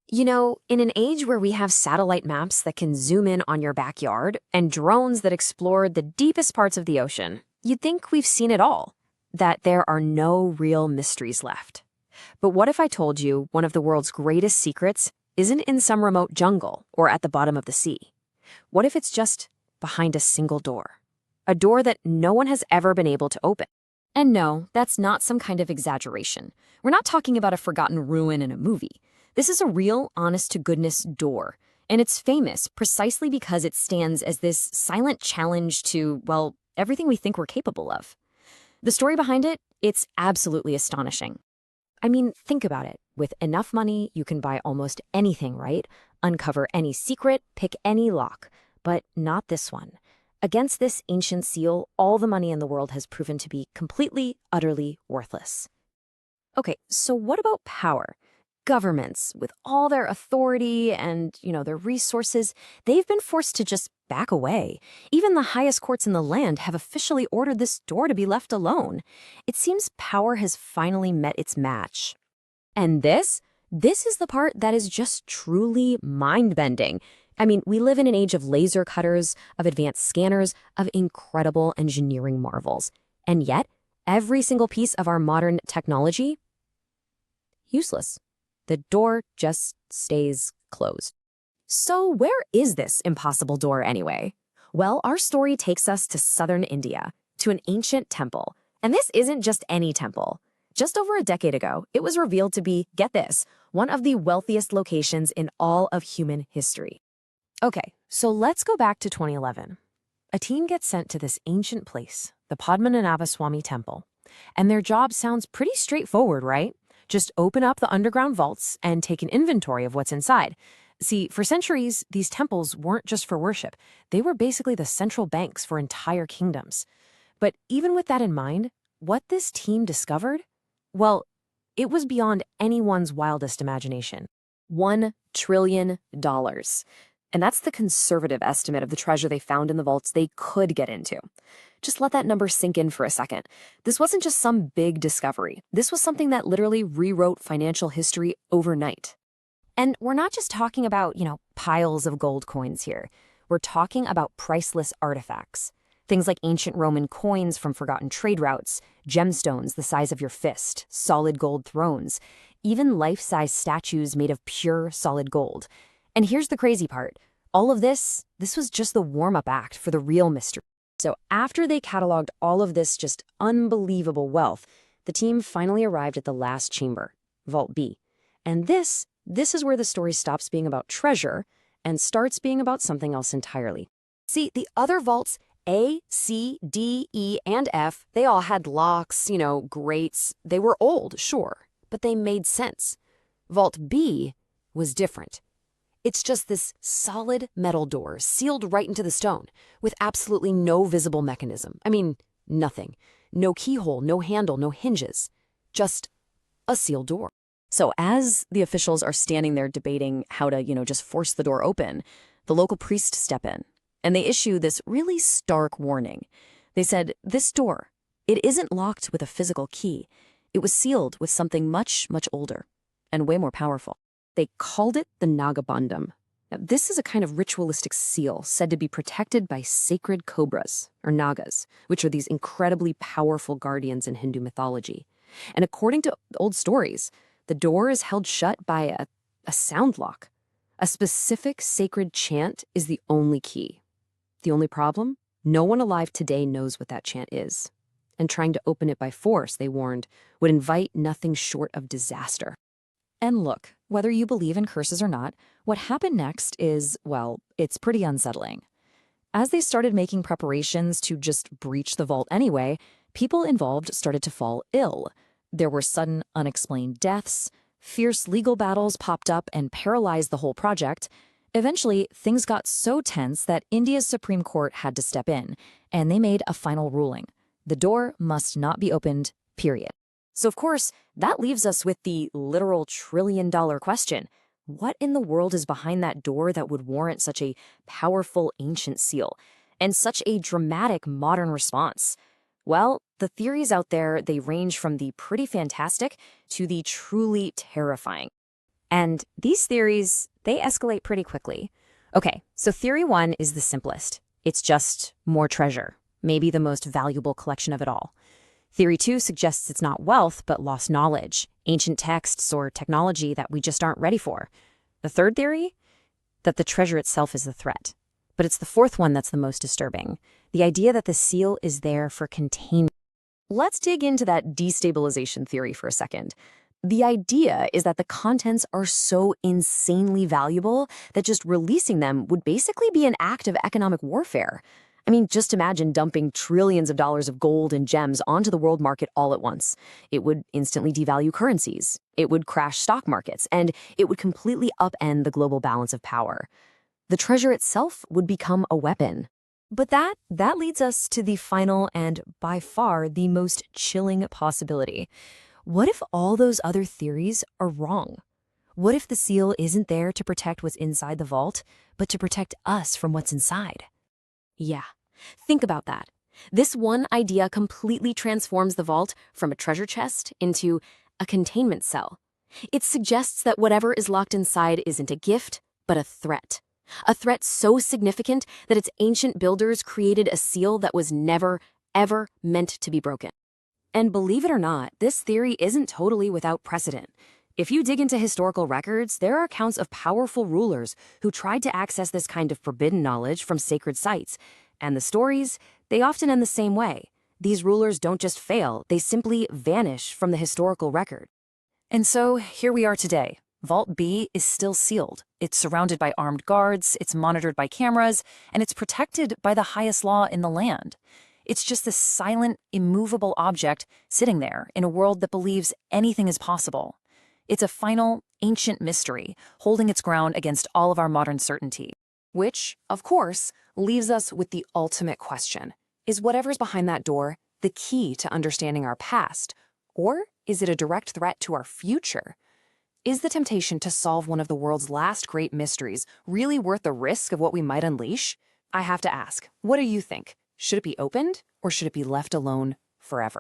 You know, in an age where we have satellite maps that can zoom in on your backyard and drones that explore the deepest parts of the ocean, you'd think we've seen it all, that there are no real mysteries left. But what if I told you one of the world's greatest secrets isn't in some remote jungle or at the bottom of the sea? What if it's just behind a single door? A door that no one has ever been able to open. And no, that's not some kind of exaggeration. We're not talking about a forgotten ruin in a movie. This is a real, honest-to-goodness door, and it's famous precisely because it stands as this silent challenge to, well, everything we think we're capable of. The story behind it, it's absolutely astonishing. I mean, think about it. With enough money, you can buy almost anything, right? Uncover any secret, pick any lock. But not this one. Against this ancient seal, all the money in the world has proven to be completely, utterly worthless. Okay, so what about power? Governments, with all their authority and, their resources, they've been forced to just back away. Even the highest courts in the land have officially ordered this door to be left alone. It seems power has finally met its match. And this is the part that is just truly mind-bending. I mean, we live in an age of laser cutters, of advanced scanners, of incredible engineering marvels. And yet, every single piece of our modern technology, useless. The door just stays closed. So where is this impossible door anyway? Well, our story takes us to southern India, to an ancient temple. And this isn't just any temple. Just over a decade ago, it was revealed to be, get this, one of the wealthiest locations in all of human history. Okay, so let's go back to 2011. A team gets sent to this ancient place, the Padmanabhaswamy Temple. And their job sounds pretty straightforward, right? Just open up the underground vaults and take an inventory of what's inside. See, for centuries, these temples weren't just for worship. They were basically the central banks for entire kingdoms. But even with that in mind, what this team discovered? Well, it was beyond anyone's wildest imagination. $1 trillion. And that's the conservative estimate of the treasure they found in the vaults they could get into. Just let that number sink in for a second. This wasn't just some big discovery. This was something that literally rewrote financial history overnight. And we're not just talking about, piles of gold coins here. We're talking about priceless artifacts. Things like ancient Roman coins from forgotten trade routes, gemstones the size of your fist, solid gold thrones, even life-size statues made of pure solid gold. And here's the crazy part. All of this was just the warm-up act for the real mystery. So after they cataloged all of this just unbelievable wealth, the team finally arrived at the last chamber, Vault B. And this is where the story stops being about treasure and starts being about something else entirely. See, the other vaults, A, C, D, E, and F, they all had locks, grates. They were old, sure, but they made sense. Vault B was different. It's just this solid metal door sealed right into the stone with absolutely no visible mechanism. I mean, nothing. No keyhole, no handle, no hinges. Just a sealed door. So as the officials are standing there debating how to, just force the door open, the local priests step in and they issue this really stark warning. They said, this door, it isn't locked with a physical key. It was sealed with something much, much older and way more powerful. They called it the Naga Bandham. Now, this is a kind of ritualistic seal said to be protected by sacred cobras, or nagas, which are these incredibly powerful guardians in Hindu mythology. And according to old stories, the door is held shut by a sound lock. A specific sacred chant is the only key. The only problem? No one alive today knows what that chant is. And trying to open it by force, they warned, would invite nothing short of disaster. And look, whether you believe in curses or not, what happened next is, well, it's pretty unsettling. As they started making preparations to just breach the vault anyway, people involved started to fall ill. There were sudden, unexplained deaths, fierce legal battles popped up and paralyzed the whole project. Eventually, things got so tense that India's Supreme Court had to step in, and they made a final ruling. The door must not be opened, period. So of course, that leaves us with the literal trillion-dollar question. What in the world is behind that door that would warrant such a powerful ancient seal and such a dramatic modern response? Well, the theories out there, they range from the pretty fantastic to the truly terrifying. And these theories, they escalate pretty quickly. Okay, so theory 1 is the simplest. It's just more treasure, maybe the most valuable collection of it all. Theory 2 suggests it's not wealth, but lost knowledge, ancient texts or technology that we just aren't ready for. The third theory? That the treasure itself is the threat. But it's the fourth one that's the most disturbing. The idea that the seal is there for containment. Let's dig into that destabilization theory for a second. The idea is that the contents are so insanely valuable that just releasing them would basically be an act of economic warfare. I mean, just imagine dumping trillions of dollars of gold and gems onto the world market all at once. It would instantly devalue currencies, it would crash stock markets, and it would completely upend the global balance of power. The treasure itself would become a weapon. But that leads us to the final and by far the most chilling possibility. What if all those other theories are wrong? What if the seal isn't there to protect what's inside the vault, but to protect us from what's inside? Yeah, think about that. This one idea completely transforms the vault from a treasure chest into a containment cell. It suggests that whatever is locked inside isn't a gift, but a threat. A threat so significant that its ancient builders created a seal that was never, ever meant to be broken. And believe it or not, this theory isn't totally without precedent. If you dig into historical records, there are accounts of powerful rulers who tried to access this kind of forbidden knowledge from sacred sites. And the stories, they often end the same way. These rulers don't just fail, they simply vanish from the historical record. And so here we are today. Vault B is still sealed. It's surrounded by armed guards, it's monitored by cameras, and it's protected by the highest law in the land. It's just this silent, immovable object sitting there in a world that believes anything is possible. It's a final, ancient mystery, holding its ground against all of our modern certainty. Which, of course, leaves us with the ultimate question. Is whatever's behind that door the key to understanding our past? Or is it a direct threat to our future? Is the temptation to solve one of the world's last great mysteries really worth the risk of what we might unleash? I have to ask, what do you think? Should it be opened, or should it be left alone forever?